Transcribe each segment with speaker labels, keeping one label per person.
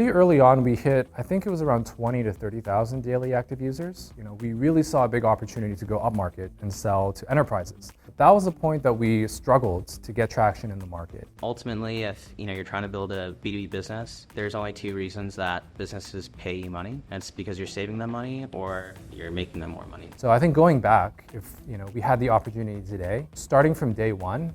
Speaker 1: Pretty early on, we hit, I think it was around 20 to 30,000 daily active users. We really saw a big opportunity to go upmarket and sell to enterprises. That was a point that we struggled to get traction in the market.
Speaker 2: Ultimately, if you're trying to build a B2B business, there's only two reasons that businesses pay you money. And it's because you're saving them money or you're making them more money.
Speaker 1: So I think going back, if we had the opportunity today, starting from day one.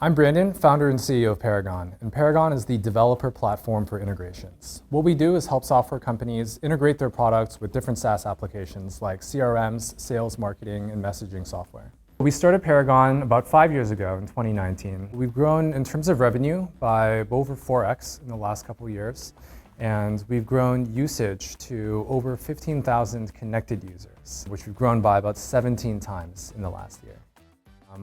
Speaker 1: I'm Brandon, founder and CEO of Paragon, and Paragon is the developer platform for integrations. What we do is help software companies integrate their products with different SaaS applications like CRMs, sales, marketing, and messaging software. We started Paragon about 5 years ago in 2019. We've grown in terms of revenue by over 4x in the last couple of years, and we've grown usage to over 15,000 connected users, which we've grown by about 17 times in the last year.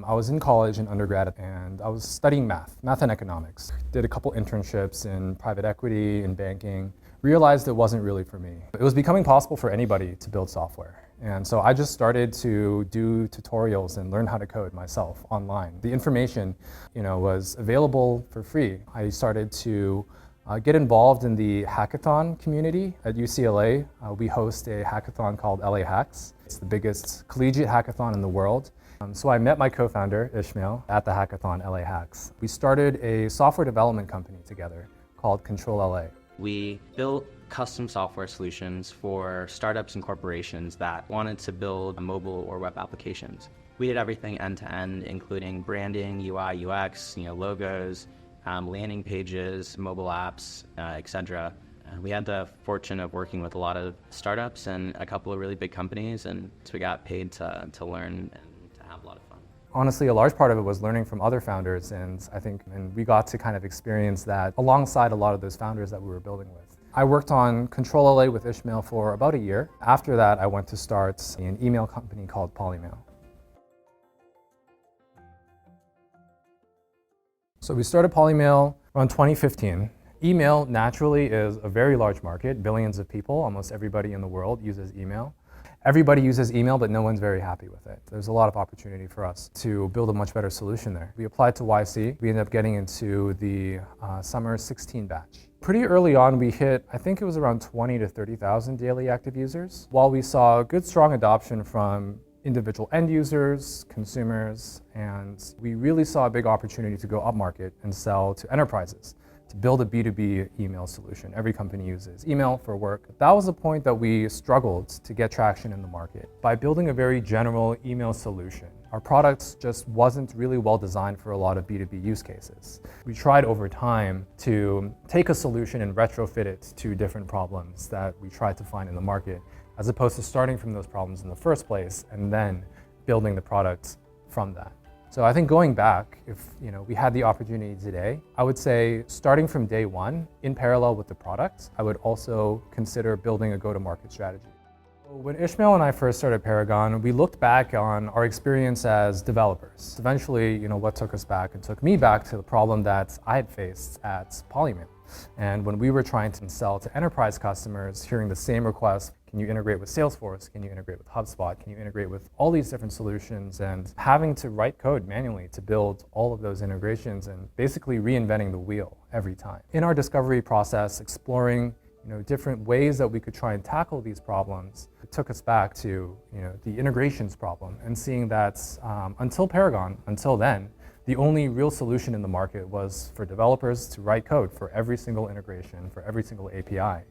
Speaker 1: I was in college in undergrad and I was studying math and economics. Did a couple internships in private equity and banking. Realized it wasn't really for me. It was becoming possible for anybody to build software. And so I just started to do tutorials and learn how to code myself online. The information, was available for free. I started to get involved in the hackathon community at UCLA. We host a hackathon called LA Hacks. It's the biggest collegiate hackathon in the world. So I met my co-founder, Ishmael, at the hackathon LA Hacks. We started a software development company together called Control LA.
Speaker 2: We built custom software solutions for startups and corporations that wanted to build mobile or web applications. We did everything end to end, including branding, UI, UX, logos, landing pages, mobile apps, etc. We had the fortune of working with a lot of startups and a couple of really big companies, and so we got paid to learn and to have a lot of fun.
Speaker 1: Honestly, a large part of it was learning from other founders, and we got to kind of experience that alongside a lot of those founders that we were building with. I worked on Control LA with Ishmael for about a year. After that, I went to start an email company called Polymail. So we started Polymail around 2015. Email naturally is a very large market, billions of people, almost everybody in the world uses email. Everybody uses email, but no one's very happy with it. There's a lot of opportunity for us to build a much better solution there. We applied to YC. We ended up getting into the summer 16 batch. Pretty early on, we hit, I think it was around 20 to 30,000 daily active users. While we saw good, strong adoption from individual end users, consumers, and we really saw a big opportunity to go upmarket and sell to enterprises, to build a B2B email solution. Every company uses email for work. That was a point that we struggled to get traction in the market. By building a very general email solution, our product just wasn't really well designed for a lot of B2B use cases. We tried over time to take a solution and retrofit it to different problems that we tried to find in the market, as opposed to starting from those problems in the first place and then building the product from that. So I think going back, if we had the opportunity today, I would say starting from day one, in parallel with the product, I would also consider building a go-to-market strategy. When Ishmael and I first started Paragon, we looked back on our experience as developers. Eventually, what took us back and took me back to the problem that I had faced at Polymail. And when we were trying to sell to enterprise customers, hearing the same requests, can you integrate with Salesforce? Can you integrate with HubSpot? Can you integrate with all these different solutions? And having to write code manually to build all of those integrations and basically reinventing the wheel every time. In our discovery process, exploring different ways that we could try and tackle these problems, it took us back to the integrations problem and seeing that until Paragon, until then, the only real solution in the market was for developers to write code for every single integration, for every single API,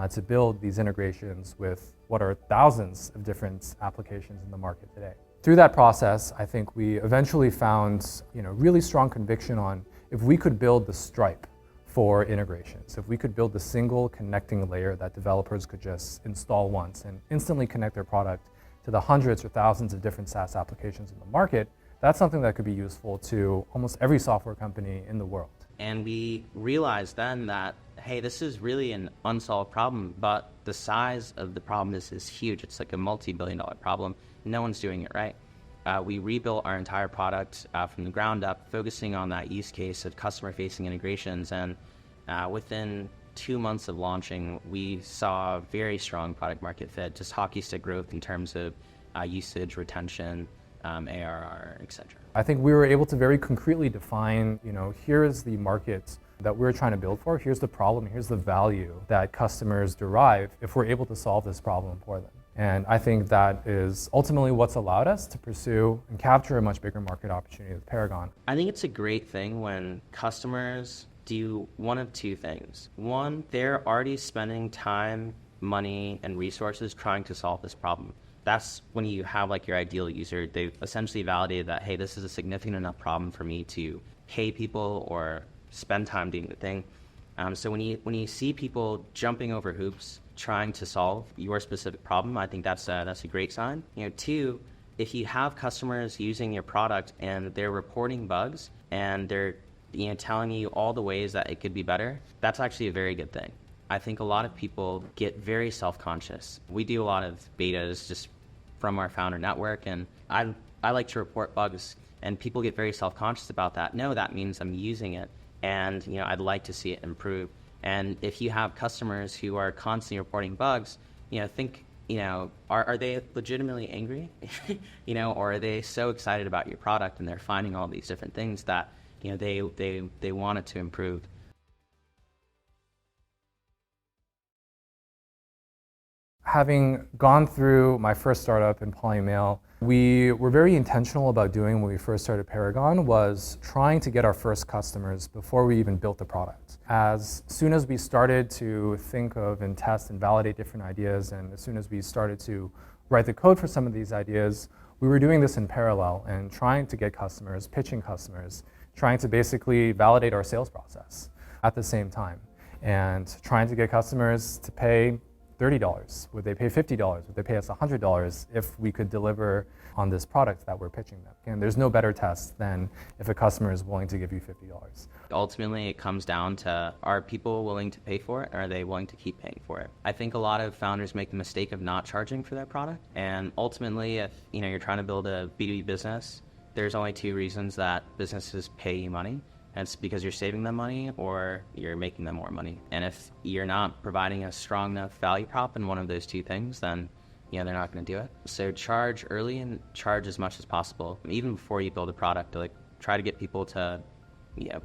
Speaker 1: to build these integrations with what are thousands of different applications in the market today. Through that process, I think we eventually found really strong conviction on if we could build the Stripe for integrations, if we could build the single connecting layer that developers could just install once and instantly connect their product to the hundreds or thousands of different SaaS applications in the market, that's something that could be useful to almost every software company in the world.
Speaker 2: And we realized then that, hey, this is really an unsolved problem, but the size of the problem is huge. It's like a multi-billion-dollar problem. No one's doing it right. We rebuilt our entire product from the ground up, focusing on that use case of customer-facing integrations. And within 2 months of launching, we saw very strong product market fit, just hockey stick growth in terms of usage, retention, ARR, etc.
Speaker 1: I think we were able to very concretely define, here is the market that we're trying to build for, here's the problem, here's the value that customers derive if we're able to solve this problem for them. And I think that is ultimately what's allowed us to pursue and capture a much bigger market opportunity with Paragon.
Speaker 2: I think it's a great thing when customers do one of two things. One, they're already spending time, money, and resources trying to solve this problem. That's when you have like your ideal user. They've essentially validated that, hey, this is a significant enough problem for me to pay people or spend time doing the thing. So when you see people jumping over hoops trying to solve your specific problem, I think that's a great sign. Two, if you have customers using your product and they're reporting bugs and they're telling you all the ways that it could be better, that's actually a very good thing. I think a lot of people get very self-conscious. We do a lot of betas just from our founder network, and I like to report bugs, and people get very self-conscious about that. No, that means I'm using it, and I'd like to see it improve. And if you have customers who are constantly reporting bugs, think, are they legitimately angry? Or are they so excited about your product and they're finding all these different things that they want it to improve?
Speaker 1: Having gone through my first startup in Polymail, we were very intentional about doing when we first started Paragon was trying to get our first customers before we even built the product. As soon as we started to think of and test and validate different ideas, and as soon as we started to write the code for some of these ideas, we were doing this in parallel and trying to get customers, pitching customers, trying to basically validate our sales process at the same time, and trying to get customers to pay $30. Would they pay $50? Would they pay us $100 if we could deliver on this product that we're pitching them? And there's no better test than if a customer is willing to give you $50.
Speaker 2: Ultimately, it comes down to, are people willing to pay for it, or are they willing to keep paying for it? I think a lot of founders make the mistake of not charging for their product. And ultimately, if you're trying to build a B2B business, there's only two reasons that businesses pay you money. And it's because you're saving them money or you're making them more money. And if you're not providing a strong enough value prop in one of those two things, then they're not going to do it. So charge early and charge as much as possible. Even before you build a product, try to get people to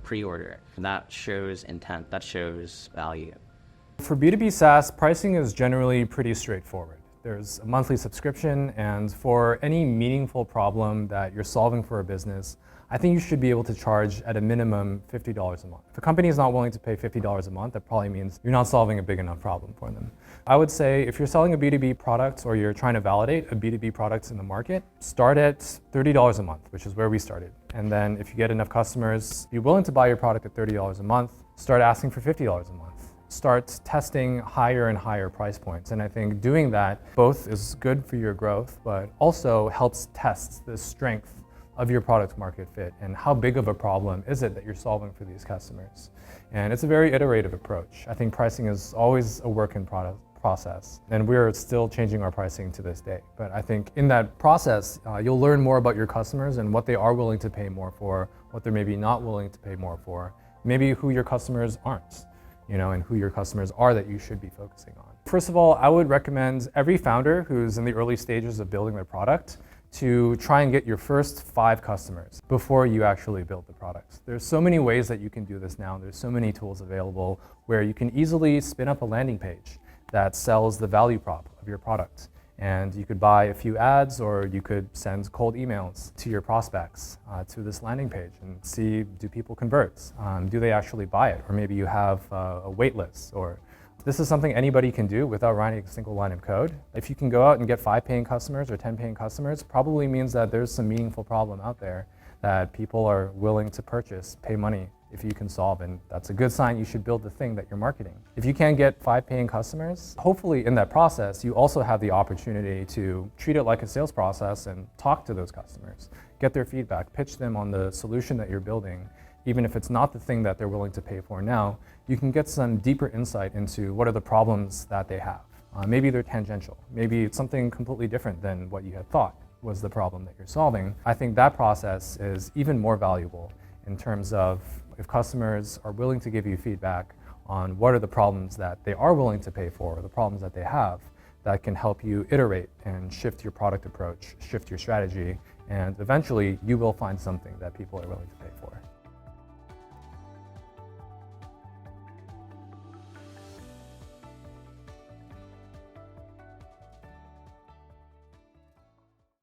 Speaker 2: pre-order. That shows intent, that shows value.
Speaker 1: For B2B SaaS, pricing is generally pretty straightforward. There's a monthly subscription, and for any meaningful problem that you're solving for a business, I think you should be able to charge at a minimum $50 a month. If a company is not willing to pay $50 a month, that probably means you're not solving a big enough problem for them. I would say if you're selling a B2B product or you're trying to validate a B2B product in the market, start at $30 a month, which is where we started. And then if you get enough customers, be willing to buy your product at $30 a month, start asking for $50 a month. Start testing higher and higher price points. And I think doing that both is good for your growth, but also helps test the strength of your product market fit and how big of a problem is it that you're solving for these customers. And it's a very iterative approach. I think pricing is always a work in process, and we're still changing our pricing to this day. But I think in that process, you'll learn more about your customers and what they are willing to pay more for, what they're maybe not willing to pay more for, maybe who your customers aren't, and who your customers are that you should be focusing on. First of all, I would recommend every founder who's in the early stages of building their product to try and get your first 5 customers before you actually build the product. There's so many ways that you can do this now. There's so many tools available where you can easily spin up a landing page that sells the value prop of your product. And you could buy a few ads, or you could send cold emails to your prospects to this landing page and see, do people convert? Do they actually buy it? Or maybe you have a wait list, or this is something anybody can do without writing a single line of code. If you can go out and get 5 paying customers or 10 paying customers, probably means that there's some meaningful problem out there that people are willing to purchase, pay money if you can solve, and that's a good sign you should build the thing that you're marketing. If you can't get 5 paying customers, hopefully in that process, you also have the opportunity to treat it like a sales process and talk to those customers, get their feedback, pitch them on the solution that you're building. Even if it's not the thing that they're willing to pay for now, you can get some deeper insight into what are the problems that they have. Maybe they're tangential. Maybe it's something completely different than what you had thought was the problem that you're solving. I think that process is even more valuable in terms of if customers are willing to give you feedback on what are the problems that they are willing to pay for, or the problems that they have, that can help you iterate and shift your product approach, shift your strategy, and eventually you will find something that people are willing to